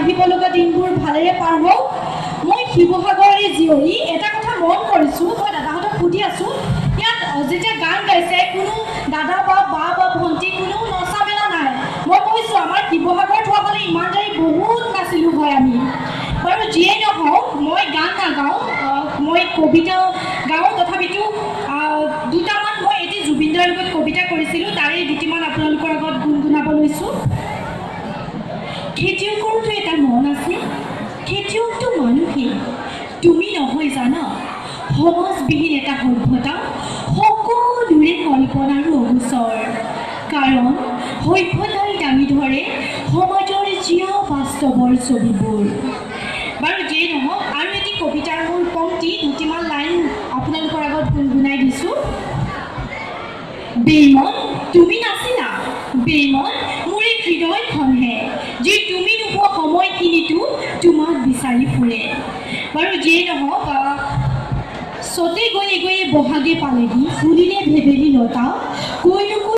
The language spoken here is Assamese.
আহিব লগা দিনবোৰ ভালেৰে পাৰ হওক। মই শিৱসাগৰৰে জীয়ৰী, এটা কথা মন কৰিছোঁ, মই দাদাহঁতক সুধি আছোঁ, ইয়াত যেতিয়া গান গাইছে কোনো দাদা বা বা বা ভণ্টি কোনো নচা মেলা নাই। মই কৈছোঁ আমাৰ শিৱসাগৰত হোৱা হ'লে ইমানদৰে বহুত নাচিলোঁ হয় আমি। বাৰু যিয়েই নহওক, মই গান নাগাওঁ, মই কবিতা গাওঁ, তথাপিতো দুটামান মই এটি জুবিনদাৰ লগত কবিতা কৰিছিলোঁ, তাৰে দুটিমান আপোনালোকৰ আগত গুণগুণাব লৈছোঁ। খেতিয়কৰতো এটা মন আছে, খেতিয়কটো মানুহেই, তুমি নহয় জানা, সমাজবিহীন এটা সভ্যতা, সকলোৰে কল্পনাৰো অগোচৰ। কাৰণ সভ্যতাই দাঙি ধৰে সমাজৰ জীয়া বাস্তৱৰ ছবিবোৰ। বাৰু যিয়েই নহওক, আৰু এটি কবিতাৰ মোৰ পংক্তি দুটিমান লাইন আপোনালোকৰ আগত গুণগুণাই দিছোঁ। বেইমন তুমি নাছিলা, বেইমন মোৰ এই হৃদয়খনহে, যি তুমি নোপোৱা সময়খিনিতো তোমাক বিচাৰি ফুৰে। বাৰু যিয়েই নহওক, চতে গৈয়ে গৈয়ে বহাগে পালেগি, ফুলিলে ভেবেলি লতা, কৈনো